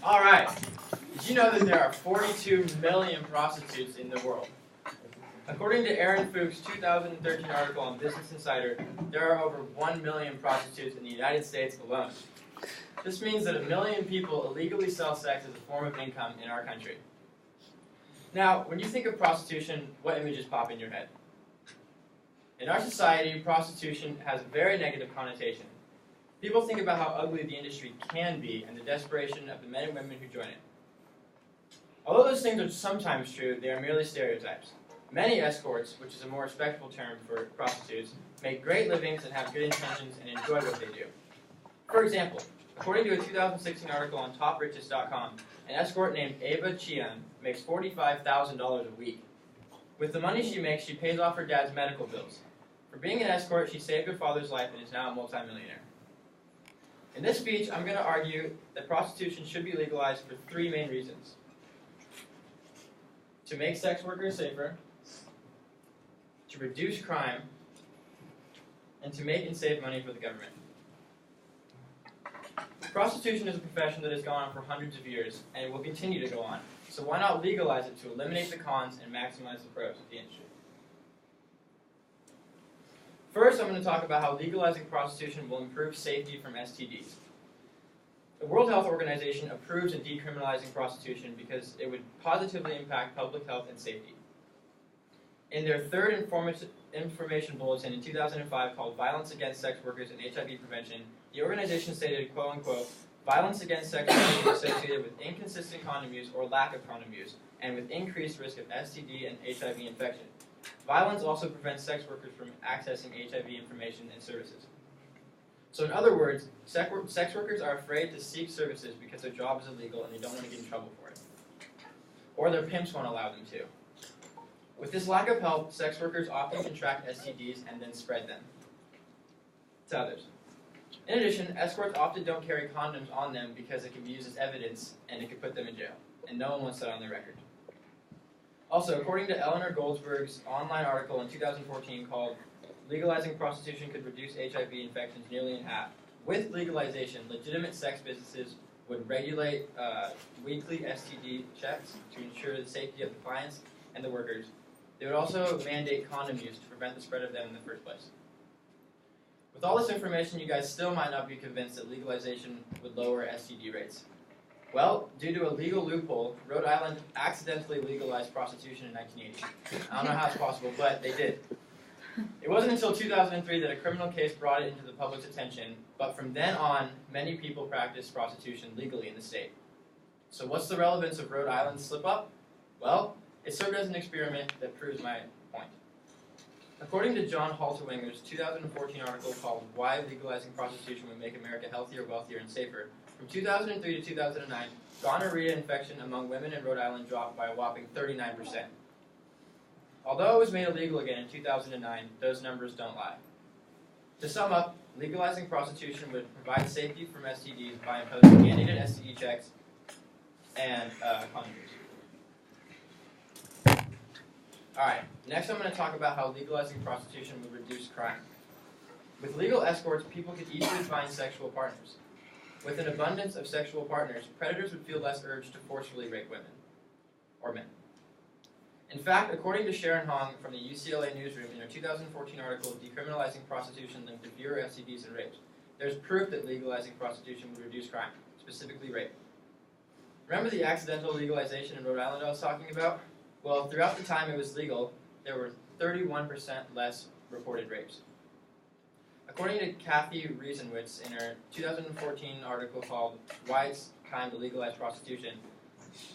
All right. Did you know that there are 42 million prostitutes in the world? According to Aaron Fuchs' 2013 article on Business Insider, there are over 1 million prostitutes in the United States alone. This means that 1 million people illegally sell sex as a form of income in our country. Now, when you think of prostitution, what images pop in your head? In our society, prostitution has a very negative connotation. People think about how ugly the industry can be and the desperation of the men and women who join it. Although those things are sometimes true, they are merely stereotypes. Many escorts, which is a more respectful term for prostitutes, make great livings and have good intentions and enjoy what they do. For example, according to a 2016 article on TopRiches.com, an escort named Ava Chian makes $45,000 a week. With the money she makes, she pays off her dad's medical bills. For being an escort, she saved her father's life and is now a multimillionaire. In this speech, I'm going to argue that prostitution should be legalized for 3 main reasons. To make sex workers safer, to reduce crime, and to make and save money for the government. Prostitution is a profession that has gone on for hundreds of years, and it will continue to go on. So why not legalize it to eliminate the cons and maximize the pros of the industry? First, I'm going to talk about how legalizing prostitution will improve safety from STDs. The World Health Organization approves of decriminalizing prostitution because it would positively impact public health and safety. In their third information bulletin in 2005 called Violence Against Sex Workers and HIV Prevention, the organization stated, quote unquote, violence against sex workers is associated with inconsistent condom use or lack of condom use, and with increased risk of STD and HIV infection. Violence also prevents sex workers from accessing HIV information and services. So in other words, sex workers are afraid to seek services because their job is illegal and they don't want to get in trouble for it. Or their pimps won't allow them to. With this lack of help, sex workers often contract STDs and then spread them to others. In addition, escorts often don't carry condoms on them because it can be used as evidence and it could put them in jail. And no one wants that on their record. Also, according to Eleanor Goldsberg's online article in 2014 called Legalizing Prostitution Could Reduce HIV Infections Nearly in Half, with legalization, legitimate sex businesses would regulate weekly STD checks to ensure the safety of the clients and the workers. They would also mandate condom use to prevent the spread of them in the first place. With all this information, you guys still might not be convinced that legalization would lower STD rates. Well, due to a legal loophole, Rhode Island accidentally legalized prostitution in 1980. I don't know how it's possible, but they did. It wasn't until 2003 that a criminal case brought it into the public's attention, but from then on, many people practiced prostitution legally in the state. So what's the relevance of Rhode Island's slip-up? Well, it served as an experiment that proves my point. According to John Halterwinger's 2014 article called Why Legalizing Prostitution Would Make America Healthier, Wealthier, and Safer, from 2003 to 2009, gonorrhea infection among women in Rhode Island dropped by a whopping 39%. Although it was made illegal again in 2009, those numbers don't lie. To sum up, legalizing prostitution would provide safety from STDs by imposing mandated STD checks and condom use. Alright, next I'm going to talk about how legalizing prostitution would reduce crime. With legal escorts, people could easily find sexual partners. With an abundance of sexual partners, predators would feel less urged to forcefully rape women or men. In fact, according to Sharon Hong from the UCLA newsroom in her 2014 article, Decriminalizing Prostitution Linked to Fewer STDs and Rapes, there's proof that legalizing prostitution would reduce crime, specifically rape. Remember the accidental legalization in Rhode Island I was talking about? Well, throughout the time it was legal, there were 31% less reported rapes. According to Kathy Riesenwitz in her 2014 article called Why It's Time to Legalize Prostitution,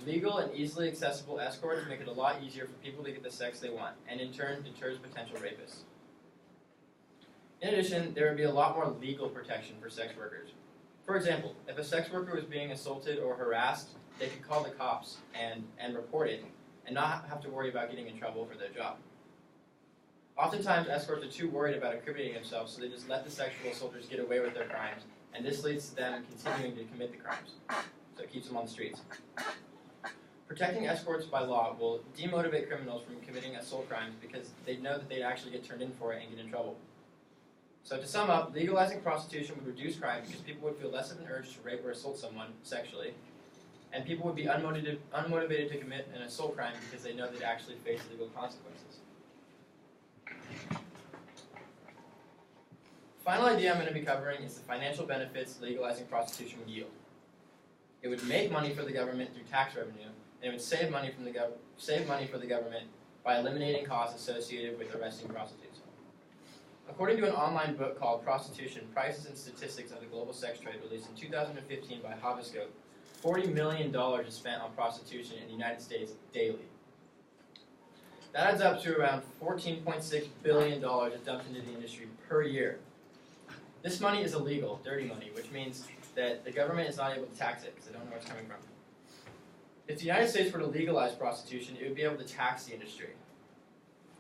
legal and easily accessible escorts make it a lot easier for people to get the sex they want, and in turn deters potential rapists. In addition, there would be a lot more legal protection for sex workers. For example, if a sex worker was being assaulted or harassed, they could call the cops and report it, and not have to worry about getting in trouble for their job. Oftentimes, escorts are too worried about incriminating themselves, so they just let the sexual assaulters get away with their crimes, and this leads to them continuing to commit the crimes. So it keeps them on the streets. Protecting escorts by law will demotivate criminals from committing assault crimes because they know that they'd actually get turned in for it and get in trouble. So to sum up, legalizing prostitution would reduce crime because people would feel less of an urge to rape or assault someone sexually. and people would be unmotivated to commit an assault crime because they know they'd actually face legal consequences. Final idea I'm going to be covering is the financial benefits legalizing prostitution would yield. It would make money for the government through tax revenue, and it would save money for the government by eliminating costs associated with arresting prostitutes. According to an online book called Prostitution, Prices and Statistics of the Global Sex Trade, released in 2015 by Havascope, $40 million is spent on prostitution in the United States daily. That adds up to around $14.6 billion dumped into the industry per year. This money is illegal, dirty money, which means that the government is not able to tax it because they don't know where it's coming from. If the United States were to legalize prostitution, it would be able to tax the industry,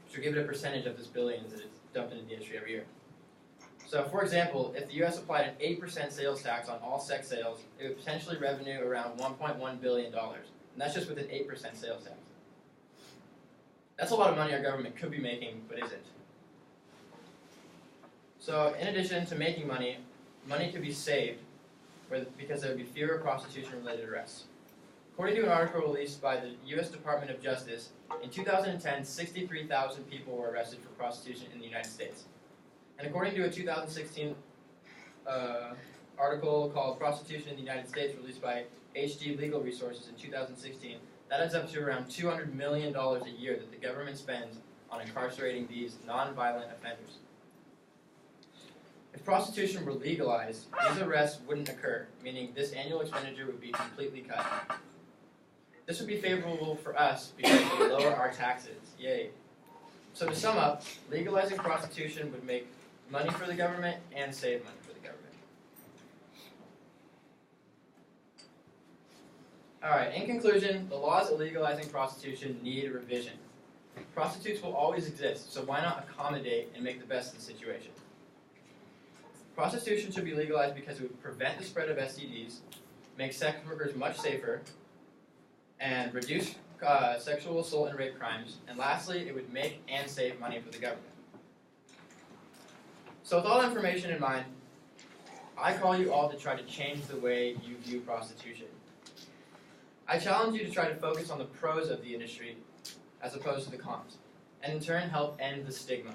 which would give it a percentage of this billions that it's dumped into the industry every year. So, for example, if the U.S. applied an 8% sales tax on all sex sales, it would potentially revenue around $1.1 billion. And that's just with an 8% sales tax. That's a lot of money our government could be making, but isn't. So, in addition to making money, money could be saved because there would be fewer prostitution-related arrests. According to an article released by the U.S. Department of Justice, in 2010, 63,000 people were arrested for prostitution in the United States. And according to a 2016 article called Prostitution in the United States, released by HD Legal Resources in 2016, that adds up to around $200 million a year that the government spends on incarcerating these non-violent offenders. If prostitution were legalized, these arrests wouldn't occur, meaning this annual expenditure would be completely cut. This would be favorable for us because it would lower our taxes. Yay. So to sum up, legalizing prostitution would make money for the government and save money for the government. Alright, in conclusion, the laws legalizing prostitution need revision. Prostitutes will always exist, so why not accommodate and make the best of the situation? Prostitution should be legalized because it would prevent the spread of STDs, make sex workers much safer, and reduce sexual assault and rape crimes, and lastly, it would make and save money for the government. So with all that information in mind, I call you all to try to change the way you view prostitution. I challenge you to try to focus on the pros of the industry as opposed to the cons, and in turn help end the stigma.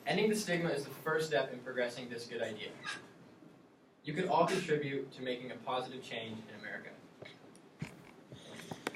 Ending the stigma is the first step in progressing this good idea. You could all contribute to making a positive change in America.